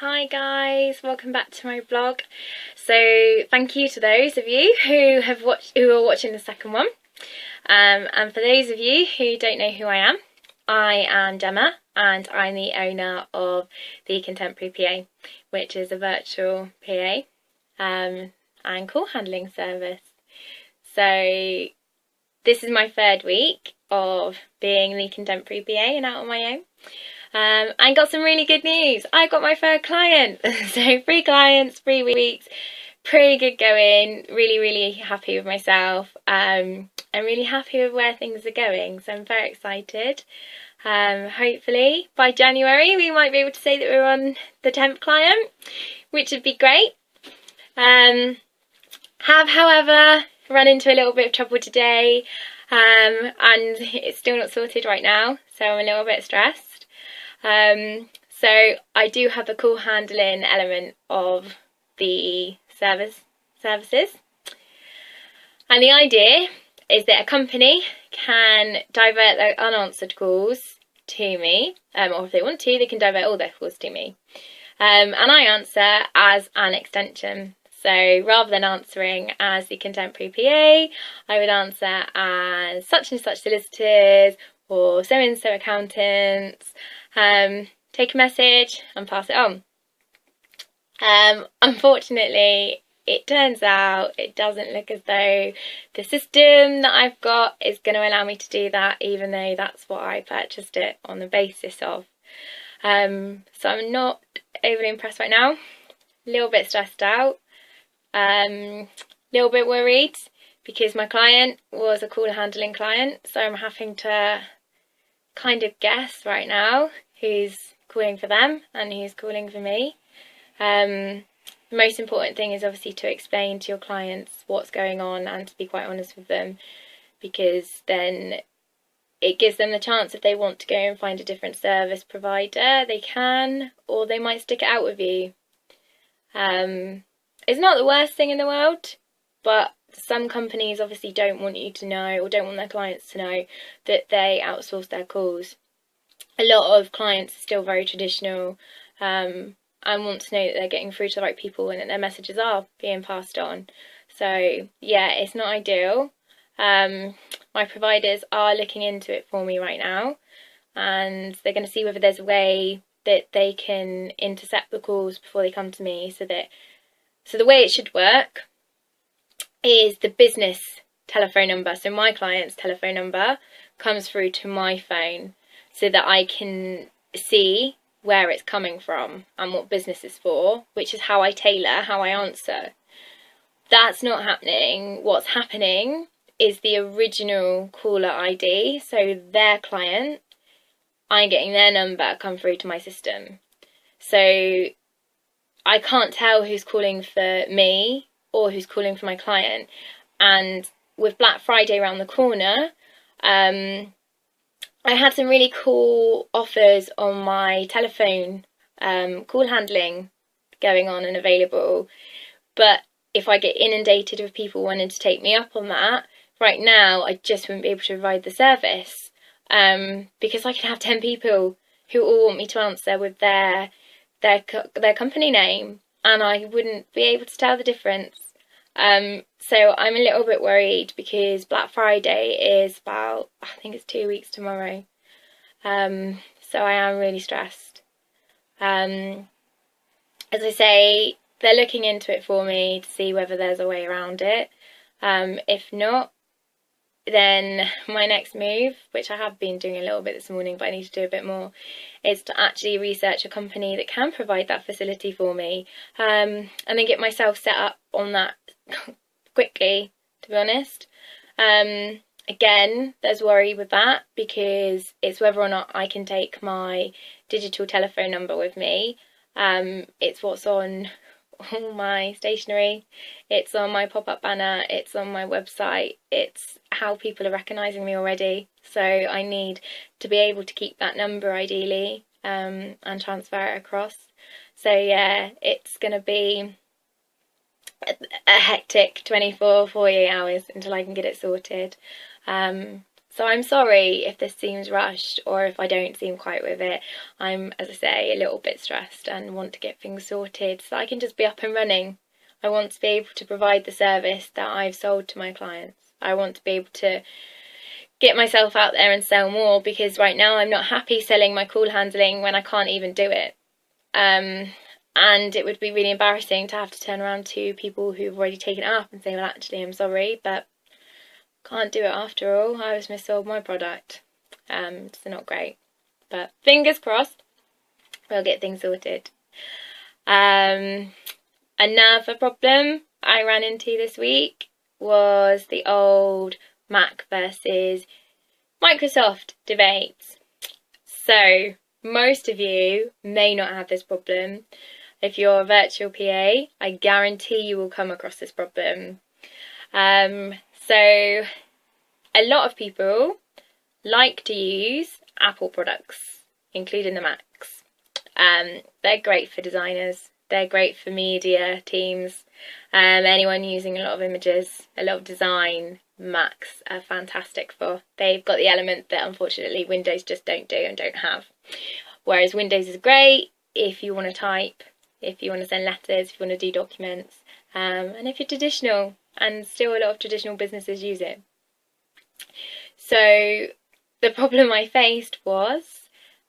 Hi guys, welcome back to my vlog. So thank you to those of you who are watching the second one. And for those of you who don't know who I am Gemma and I'm the owner of the Contemporary PA, which is a virtual PA and call handling service. So this is my third week of being the Contemporary PA and out on my own. And got some really good news. I got my third client. So 3 clients, 3 weeks, pretty good going. Really happy with myself. I'm really happy with where things are going. So I'm very excited. Hopefully by January we might be able to say that we're on the 10th client, which would be great. Have however run into a little bit of trouble today, and it's still not sorted right now, so I'm a little bit stressed. So I do have a call handling element of the services, and the idea is that a company can divert their unanswered calls to me, or if they want to, they can divert all their calls to me, and I answer as an extension. So rather than answering as the Contemporary PA, I would answer as such and such solicitors or so and so accountants. Take a message and pass it on. Unfortunately, it turns out it doesn't look as though the system that I've got is going to allow me to do that, even though that's what I purchased it on the basis of. So I'm not overly impressed right now, a little bit stressed out, a little bit worried because my client was a call handling client, so I'm having to kind of guess right now who's calling for them and who's calling for me. The most important thing is obviously to explain to your clients what's going on and to be quite honest with them, because then it gives them the chance, if they want to go and find a different service provider, they can, or they might stick it out with you. It's not the worst thing in the world, but some companies obviously don't want you to know, or don't want their clients to know, that they outsource their calls. A lot of clients are still very traditional and want to know that they're getting through to the right people and that their messages are being passed on. So yeah, it's not ideal. My providers are looking into it for me right now, and they're going to see whether there's a way that they can intercept the calls before they come to me. So the way it should work is the business telephone number. So my client's telephone number comes through to my phone, so that I can see where it's coming from and what business it's for, which is how I tailor how I answer. That's not happening. What's happening is the original caller ID, so their client, I'm getting their number come through to my system. So I can't tell who's calling for me or who's calling for my client. And with Black Friday around the corner, I had some really cool offers on my telephone call handling going on and available, but if I get inundated with people wanting to take me up on that, right now I just wouldn't be able to provide the service, because I can have 10 people who all want me to answer with their company name, and I wouldn't be able to tell the difference. So I'm a little bit worried because Black Friday is about, I think it's 2 weeks tomorrow. So I am really stressed. As I say, they're looking into it for me to see whether there's a way around it. If not, then my next move, which I have been doing a little bit this morning, but I need to do a bit more, is to actually research a company that can provide that facility for me, and then get myself set up on that quickly, to be honest. Again, there's worry with that because it's whether or not I can take my digital telephone number with me. It's what's on all my stationery, it's on my pop-up banner, it's on my website, it's how people are recognising me already. So I need to be able to keep that number ideally, and transfer it across. So yeah, it's going to be a hectic 48 hours until I can get it sorted. So So I'm sorry if this seems rushed or if I don't seem quite with it. I'm, as I say, a little bit stressed and want to get things sorted so I can just be up and running. I want to be able to provide the service that I've sold to my clients. I want to be able to get myself out there and sell more, because right now I'm not happy selling my call handling when I can't even do it. And it would be really embarrassing to have to turn around to people who've already taken it up and say, well, actually, I'm sorry, but can't do it after all. I was missold my product. It's not great. But fingers crossed, we'll get things sorted. Another problem I ran into this week was the old Mac versus Microsoft debate. So most of you may not have this problem. If you're a virtual PA, I guarantee you will come across this problem. So a lot of people like to use Apple products, including the Macs. They're great for designers. They're great for media teams. Anyone using a lot of images, a lot of design, Macs are fantastic for. They've got the element that unfortunately Windows just don't do and don't have. Whereas Windows is great if you want to type, if you want to send letters, if you want to do documents, and if you're traditional, and still a lot of traditional businesses use it. So the problem I faced was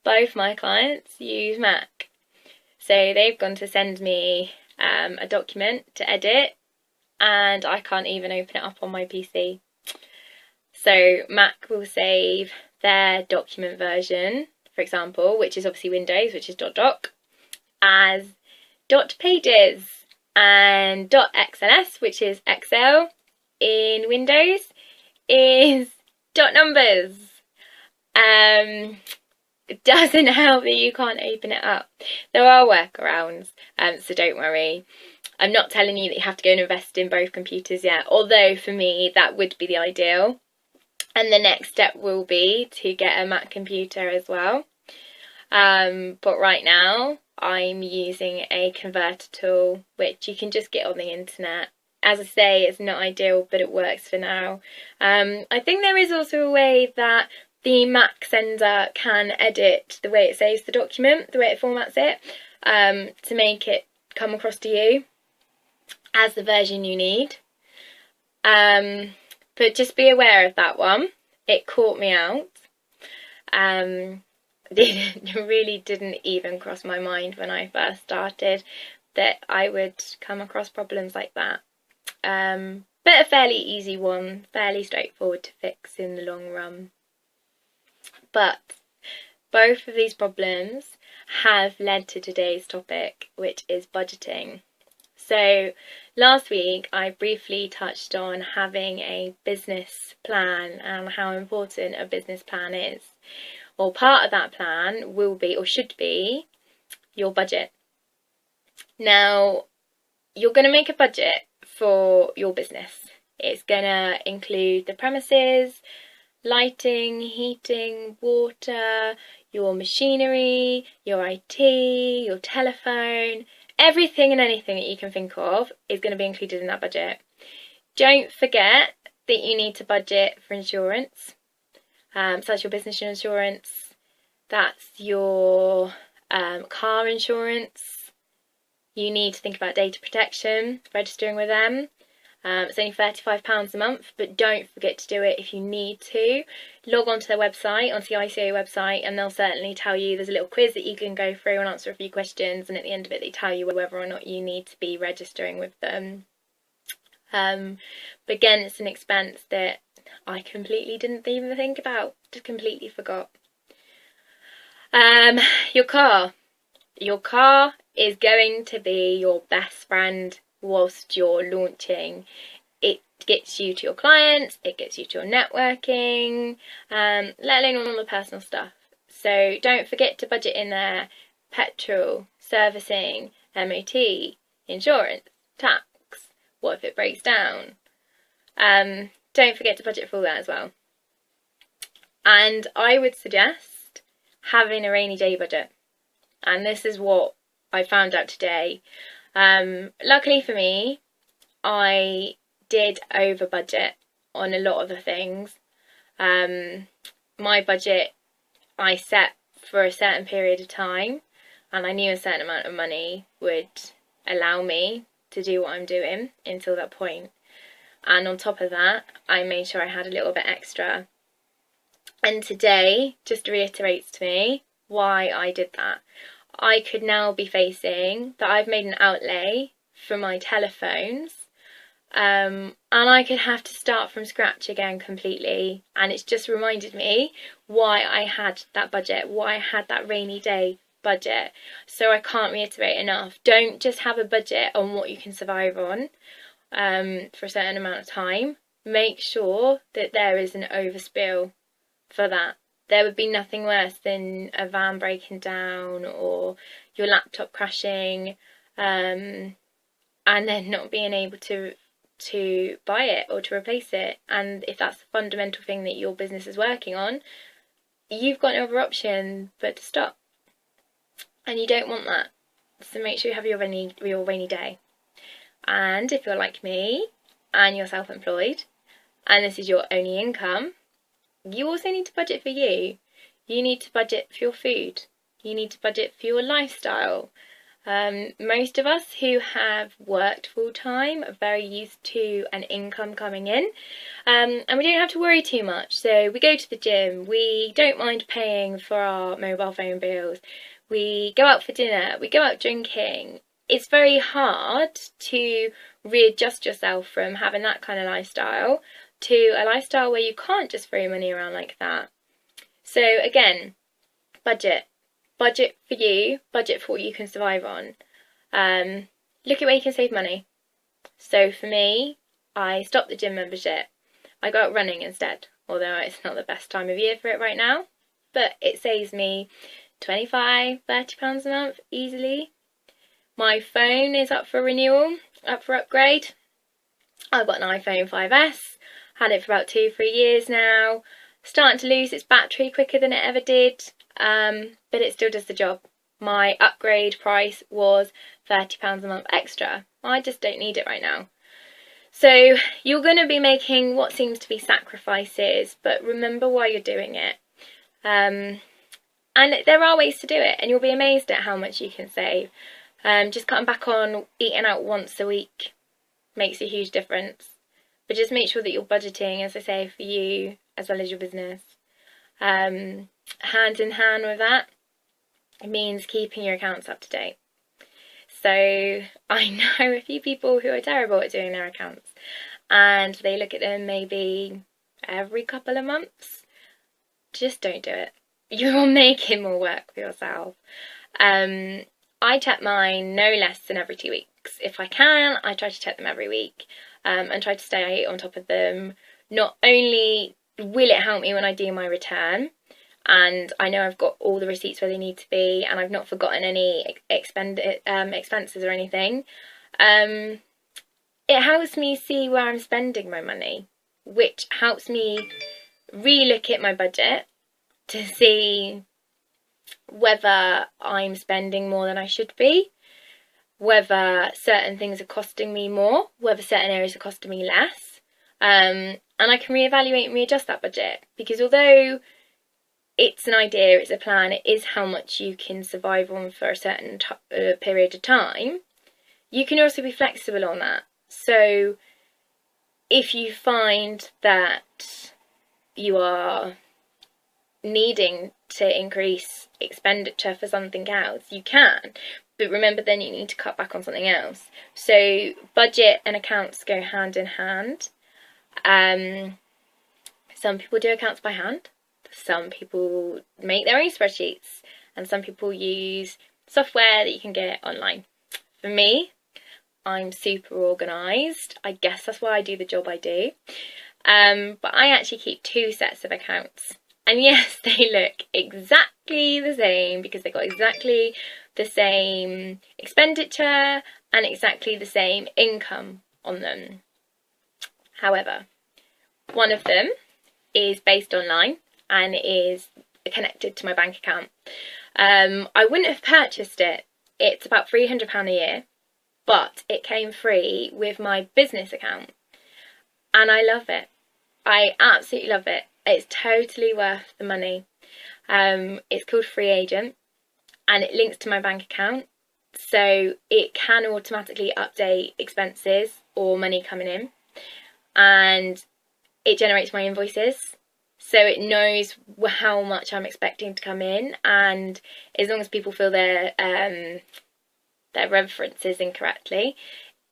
both my clients use Mac. So they've gone to send me a document to edit, and I can't even open it up on my PC. So Mac will save their document version, for example, which is obviously Windows, which is .doc, as .pages, and .xls, which is Excel in Windows, is .numbers. It doesn't help that you can't open it up. There are workarounds, so don't worry. I'm not telling you that you have to go and invest in both computers yet, although for me that would be the ideal. And the next step will be to get a Mac computer as well. But right now I'm using a converter tool, which you can just get on the internet. As I say, it's not ideal, but it works for now. I think there is also a way that the Mac sender can edit the way it saves the document, the way it formats it, to make it come across to you as the version you need. But just be aware of that one. It caught me out. It really didn't even cross my mind when I first started that I would come across problems like that. But a fairly easy one, fairly straightforward to fix in the long run. But both of these problems have led to today's topic, which is budgeting. So last week I briefly touched on having a business plan and how important a business plan is. Or part of that plan will be, or should be, your budget. Now, you're going to make a budget for your business. It's going to include the premises, lighting, heating, water, your machinery, your IT, your telephone. Everything and anything that you can think of is going to be included in that budget. Don't forget that you need to budget for insurance. So that's your business insurance, that's your car insurance. You need to think about data protection, registering with them. It's only £35 a month, but don't forget to do it if you need to. Log onto their website, onto the ICO website, and they'll certainly tell you. There's a little quiz that you can go through and answer a few questions, and at the end of it they tell you whether or not you need to be registering with them. But again, it's an expense that I completely didn't even think about, just completely forgot. Your car. Your car is going to be your best friend whilst you're launching. It gets you to your clients, it gets you to your networking, let alone all the personal stuff. So don't forget to budget in there petrol, servicing, MOT, insurance, tax. What if it breaks down? Don't forget to budget for all that as well. And I would suggest having a rainy day budget. And this is what I found out today. Luckily for me, I did over budget on a lot of the things. My budget I set for a certain period of time, and I knew a certain amount of money would allow me to do what I'm doing until that point. And on top of that, I made sure I had a little bit extra. And today just reiterates to me why I did that. I could now be facing that I've made an outlay for my telephones, and I could have to start from scratch again completely. And it's just reminded me why I had that budget, why I had that rainy day budget. So I can't reiterate enough. Don't just have a budget on what you can survive on for a certain amount of time. Make sure that there is an overspill for that. There would be nothing worse than a van breaking down or your laptop crashing, and then not being able to buy it or to replace it. And if that's the fundamental thing that your business is working on, you've got no other option but to stop. And you don't want that. So make sure you have your rainy day. And if you're like me and you're self-employed and this is your only income, you also need to budget for you. You need to budget for your food. You need to budget for your lifestyle. Most of us who have worked full time are very used to an income coming in, and we don't have to worry too much. So we go to the gym, we don't mind paying for our mobile phone bills, we go out for dinner, we go out drinking. It's very hard to readjust yourself from having that kind of lifestyle to a lifestyle where you can't just throw money around like that. So again, budget. Budget for you, budget for what you can survive on. Look at where you can save money. So for me, I stopped the gym membership. I go out running instead, although it's not the best time of year for it right now. But it saves me £25, £30 a month easily. My phone is up for renewal, up for upgrade. I've got an iPhone 5S, had it for about 2-3 years now. Starting to lose its battery quicker than it ever did, but it still does the job. My upgrade price was £30 a month extra. I just don't need it right now. So you're going to be making what seems to be sacrifices, but remember why you're doing it. And there are ways to do it, and you'll be amazed at how much you can save. Just cutting back on eating out once a week makes a huge difference. But just make sure that you're budgeting, as I say, for you as well as your business. Hand in hand with that, it means keeping your accounts up to date. So I know a few people who are terrible at doing their accounts, and they look at them maybe every couple of months. Just don't do it. You're making more work for yourself. I check mine no less than every 2 weeks. If I can, I try to check them every week, and try to stay on top of them. Not only will it help me when I do my return, and I know I've got all the receipts where they need to be, and I've not forgotten any expenses or anything. It helps me see where I'm spending my money, which helps me re-look at my budget to see whether I'm spending more than I should be, whether certain things are costing me more, whether certain areas are costing me less, and I can reevaluate and readjust that budget, because although it's an idea, it's a plan, it is how much you can survive on for a certain period of time, you can also be flexible on that. So if you find that you are needing to increase expenditure for something else, you can, but remember then you need to cut back on something else. So budget and accounts go hand in hand. Some people do accounts by hand, some people make their own spreadsheets, and some people use software that you can get online. For me, I'm super organised. I guess that's why I do the job I do. But I actually keep 2 sets of accounts. And yes, they look exactly the same because they've got exactly the same expenditure and exactly the same income on them. However, one of them is based online and is connected to my bank account. I wouldn't have purchased it. It's about £300 a year, but it came free with my business account. And I love it. I absolutely love it. It's totally worth the money. It's called Free Agent, and it links to my bank account, so it can automatically update expenses or money coming in, and it generates my invoices, so it knows how much I'm expecting to come in, and as long as people fill their references incorrectly,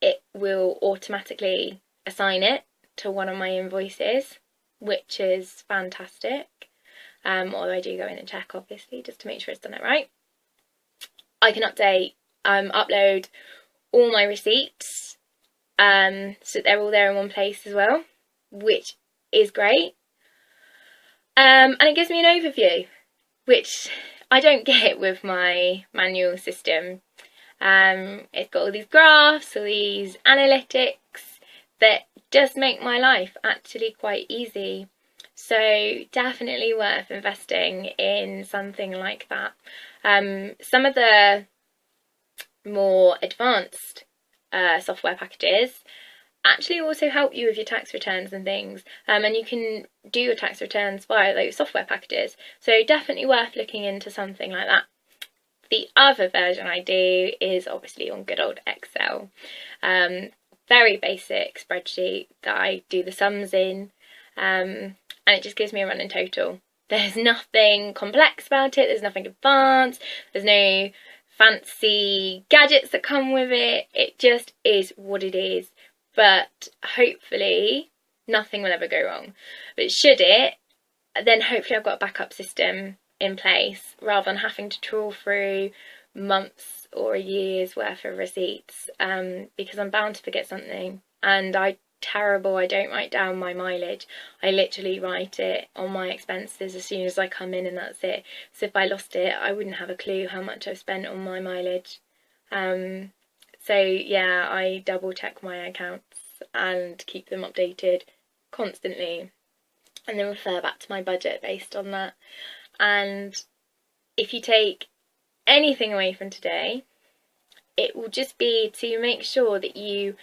it will automatically assign it to one of my invoices, which is fantastic. Although I do go in and check, obviously, just to make sure it's done it right. I can upload all my receipts, so they're all there in one place as well, which is great. And it gives me an overview, which I don't get with my manual system. It's got all these graphs, all these analytics that just make my life actually quite easy. So definitely worth investing in something like that. Some of the more advanced software packages actually also help you with your tax returns and things, and you can do your tax returns via those software packages, so definitely worth looking into something like that. The other version I do is obviously on good old Excel. Very basic spreadsheet that I do the sums in, and it just gives me a running total. There's nothing complex about it, there's nothing advanced, there's no fancy gadgets that come with it, it just is what it is. But hopefully nothing will ever go wrong. But should it, then hopefully I've got a backup system in place rather than having to trawl through months or a year's worth of receipts, because I'm bound to forget something, and I don't write down my mileage. I literally write it on my expenses as soon as I come in, and that's it. So if I lost it, I wouldn't have a clue how much I've spent on my mileage. So yeah, I double check my accounts and keep them updated constantly, and then refer back to my budget based on that. And if you take anything away from today, it will just be to make sure that you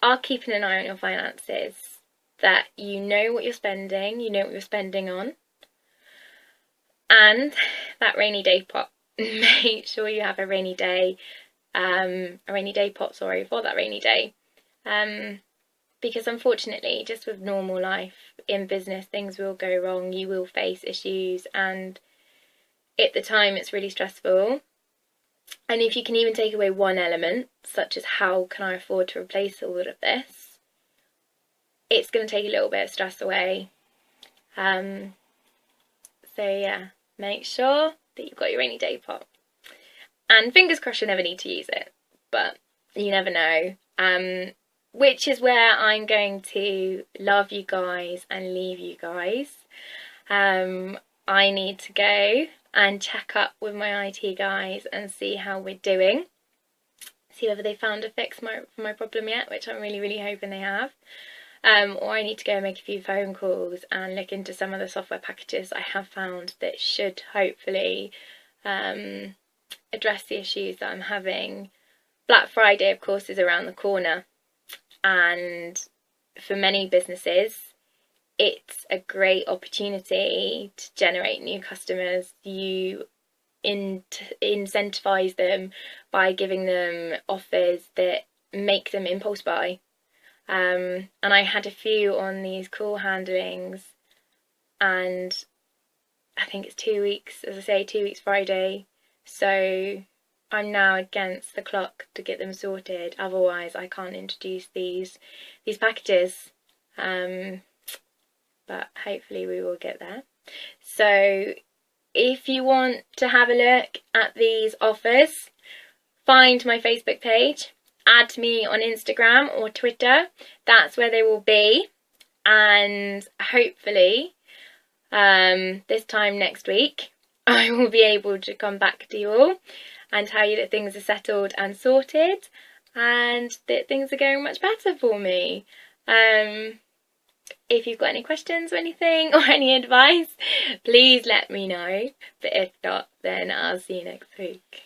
are keeping an eye on your finances, that you know what you're spending, you know what you're spending on, and that rainy day pot. Make sure you have a rainy day pot for that rainy day, because unfortunately, just with normal life in business, things will go wrong, you will face issues, and at the time it's really stressful. And if you can even take away one element, such as how can I afford to replace all of this, it's going to take a little bit of stress away. So yeah, make sure that you've got your rainy day pot. And fingers crossed you never need to use it, but you never know. Which is where I'm going to love you guys and leave you guys. I need to go and check up with my IT guys and see how we're doing. See whether they found a fix for my problem yet, which I'm really, really hoping they have. Or I need to go and make a few phone calls and look into some of the software packages I have found that should hopefully address the issues that I'm having. Black Friday, of course, is around the corner, and for many businesses it's a great opportunity to generate new customers. You incentivize them by giving them offers that make them impulse buy. And I had a few on these call handlings, and I think it's 2 weeks, as I say, 2 weeks Friday, so I'm now against the clock to get them sorted, otherwise I can't introduce these packages. But hopefully we will get there. So if you want to have a look at these offers, find my Facebook page, add me on Instagram or Twitter, that's where they will be, and hopefully this time next week I will be able to come back to you all and tell you that things are settled and sorted and that things are going much better for me. If you've got any questions or anything or any advice, please let me know. But if not, then I'll see you next week.